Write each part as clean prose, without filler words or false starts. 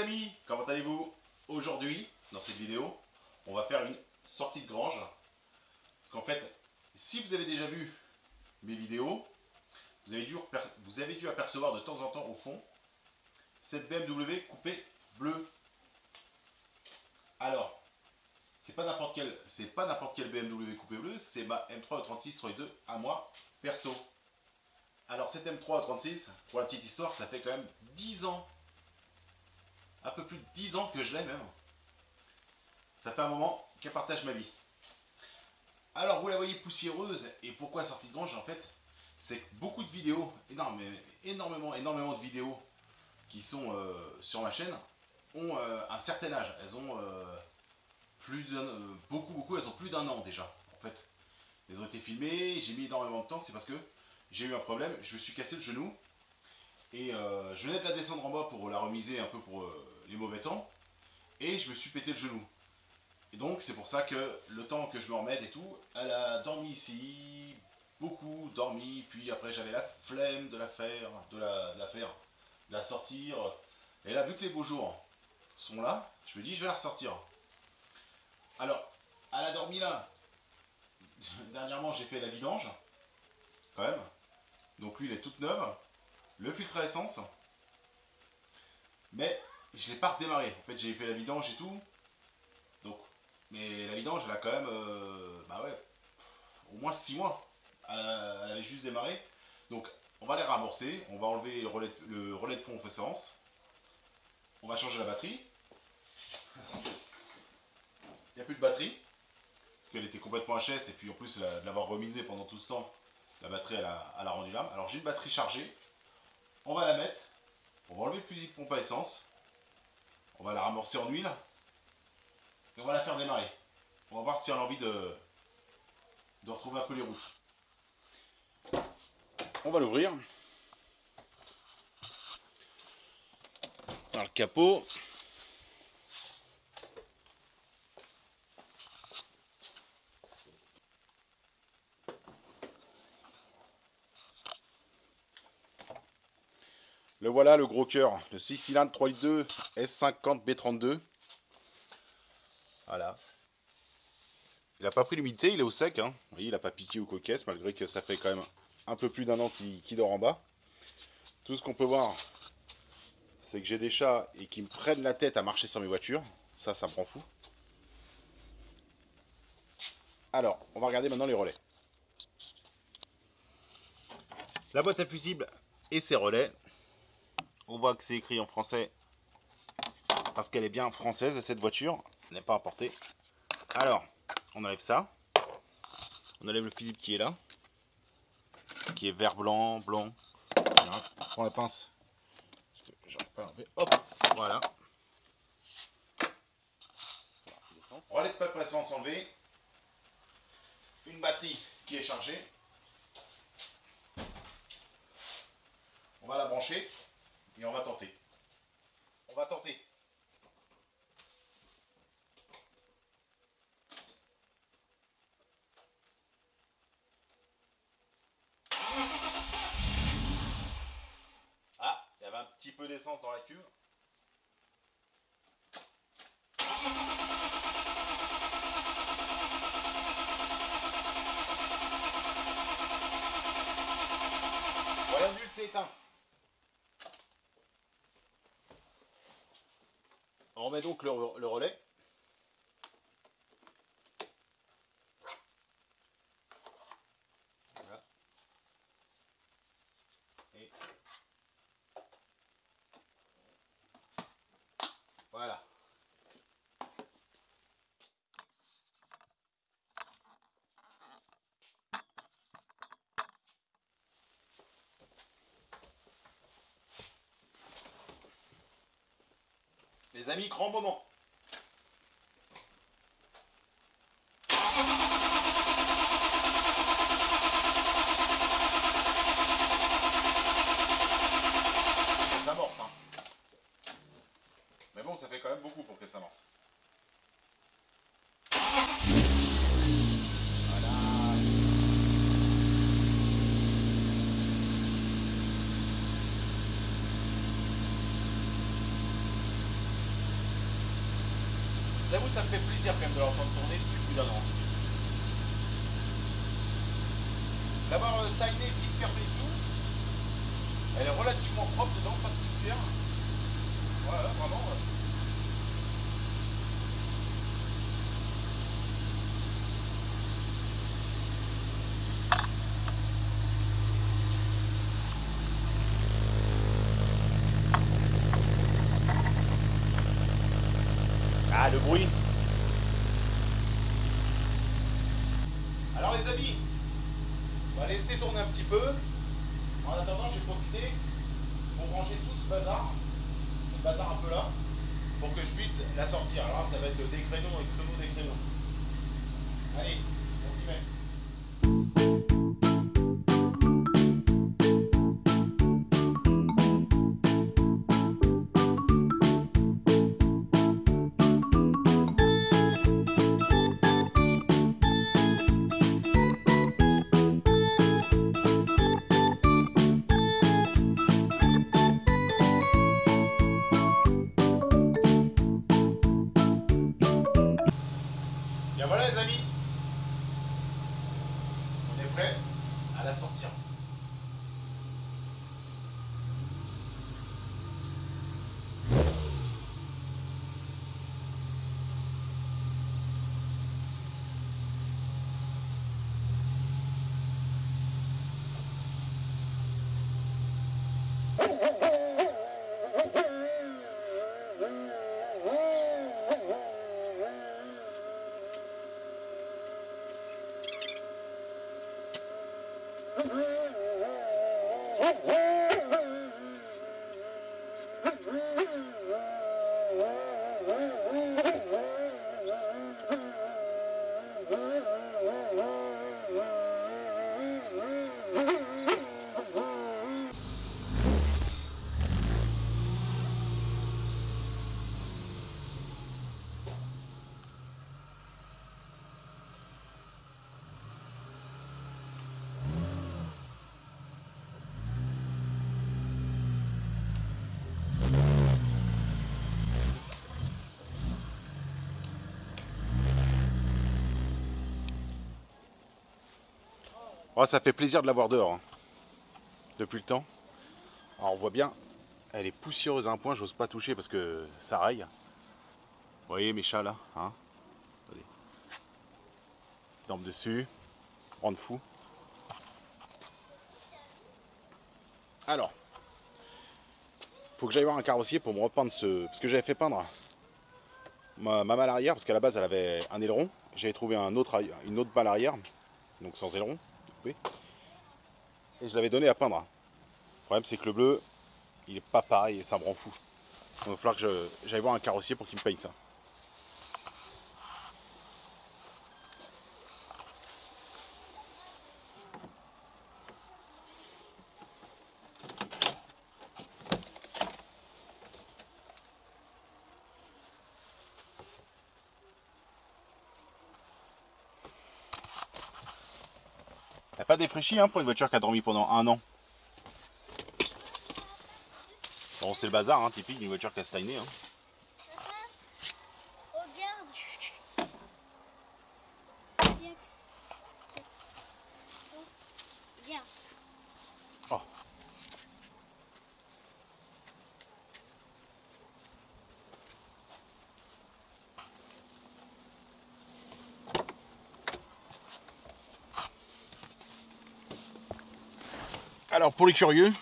amis, comment allez-vous? Aujourd'hui, dans cette vidéo, on va faire une sortie de grange. Parce qu'en fait, si vous avez déjà vu mes vidéos, vous avez dû apercevoir de temps en temps au fond cette BMW coupée bleue. Alors, c'est pas n'importe quelle BMW coupée bleue, c'est ma M3 E36 2 à moi, perso. Alors cette M3 E36, pour la petite histoire, ça fait quand même 10 ans, un peu plus de 10 ans que je l'ai même. Ça fait un moment qu'elle partage ma vie. Alors vous la voyez poussiéreuse, et pourquoi sortie de grange en fait? C'est que beaucoup de vidéos, énormément de vidéos qui sont sur ma chaîne ont un certain âge. Elles ont elles ont plus d'un an déjà en fait. Elles ont été filmées, j'ai mis énormément de temps, c'est parce que j'ai eu un problème, je me suis cassé le genou et je venais de la descendre en bas pour la remiser un peu pour les mauvais temps et je me suis pété le genou. Et donc c'est pour ça que le temps que je me remette et tout, elle a dormi ici, beaucoup dormi, puis après j'avais la flemme de la sortir. Et là vu que les beaux jours sont là, je me dis je vais la ressortir. Alors, elle a dormi là. Dernièrement j'ai fait la vidange, quand même. Donc l'huile est toute neuve, le filtre à essence, mais je ne l'ai pas redémarré. En fait j'ai fait la vidange et tout, donc, mais la vidange elle a quand même, au moins 6 mois. Elle avait juste démarré, donc on va les ramorcer, on va enlever le relais de fond aux essence, on va changer la batterie. Il n'y a plus de batterie, parce qu'elle était complètement HS, et puis en plus de l'avoir remisée pendant tout ce temps, la batterie elle a rendu l'âme. Alors j'ai une batterie chargée, on va la mettre, on va enlever le fusil de pompe à essence, on va la ramorcer en huile, et on va la faire démarrer. On va voir si on a envie de retrouver un peu les routes. On va l'ouvrir. Dans le capot. Le voilà, le gros cœur, le 6 cylindres 3 litres 2 S50 B32. Voilà. Il n'a pas pris l'humidité, il est au sec. Hein. Vous voyez, il n'a pas piqué ou coquesse, malgré que ça fait quand même un peu plus d'un an qu'il dort en bas. Tout ce qu'on peut voir, c'est que j'ai des chats et qui me prennent la tête à marcher sur mes voitures. Ça me rend fou. Alors, on va regarder maintenant les relais. La boîte à fusibles et ses relais. On voit que c'est écrit en français parce qu'elle est bien française cette voiture, elle n'est pas importée. Alors, on enlève ça. On enlève le fusible qui est là, qui est vert blanc. Voilà. On prend la pince. J'arrive pas à l'enlever. Hop, voilà. Relais de pompe à essence enlevé. Une batterie qui est chargée. On va la brancher. Et on va tenter. On va tenter. Ah, il y avait un petit peu d'essence dans la cuve. Voilà, nul, c'est éteint. On remet donc le relais. Voilà. Et voilà. Les amis, grand moment. Ça s'amorce, hein. Mais bon, ça fait quand même beaucoup pour que ça s'amorce. Voilà. J'avoue, ça me fait plaisir quand même de l'entendre tourner depuis plus d'un an. D'avoir stagné, vite fermé et tout. Elle est relativement propre dedans, pas de poussière. Ouais, vraiment. Ah, le bruit. Alors les amis, on va laisser tourner un petit peu. En attendant, j'ai profité pour ranger tout ce bazar, le bazar un peu là, pour que je puisse la sortir. Alors ça va être des créneaux et créneaux des créneaux. Allez, on s'y met. Bien voilà les amis, on est prêt à la sortir. Oh, ça fait plaisir de la voir dehors, hein, depuis le temps. Alors on voit bien, elle est poussiéreuse à un point, j'ose pas toucher parce que ça raille. Vous voyez mes chats là, hein, attendez. Ils dorment dessus, rendre fou. Alors, faut que j'aille voir un carrossier pour me repeindre ce... Parce que j'avais fait peindre ma malle arrière, parce qu'à la base elle avait un aileron. J'avais trouvé une autre malle arrière, donc sans aileron. Oui. Et je l'avais donné à peindre. Le problème c'est que le bleu, il est pas pareil et ça me rend fou. Donc il va falloir que j'aille voir un carrossier pour qu'il me paye ça. Elle n'a pas défraîchi hein, pour une voiture qui a dormi pendant 1 an. Bon, c'est le bazar, hein, typique d'une voiture qui a stagné. Hein. Regarde. Viens. Oh. Alors pour les curieux,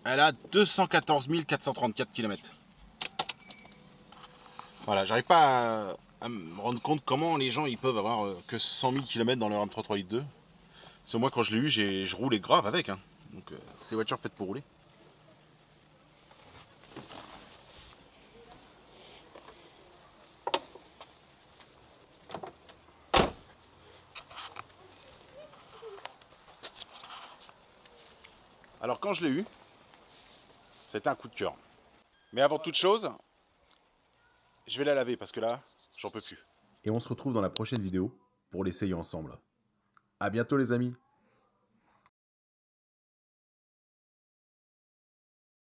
elle a 214 434 km. Voilà, j'arrive pas à me rendre compte comment les gens ils peuvent avoir que 100 000 km dans leur M3 3.2 litres. Parce que moi quand je l'ai eu, je roulais grave avec. Hein. Donc c'est une voiture faite pour rouler. Alors quand je l'ai eu, c'était un coup de cœur. Mais avant toute chose, je vais la laver parce que là, j'en peux plus. Et on se retrouve dans la prochaine vidéo pour l'essayer ensemble. À bientôt les amis!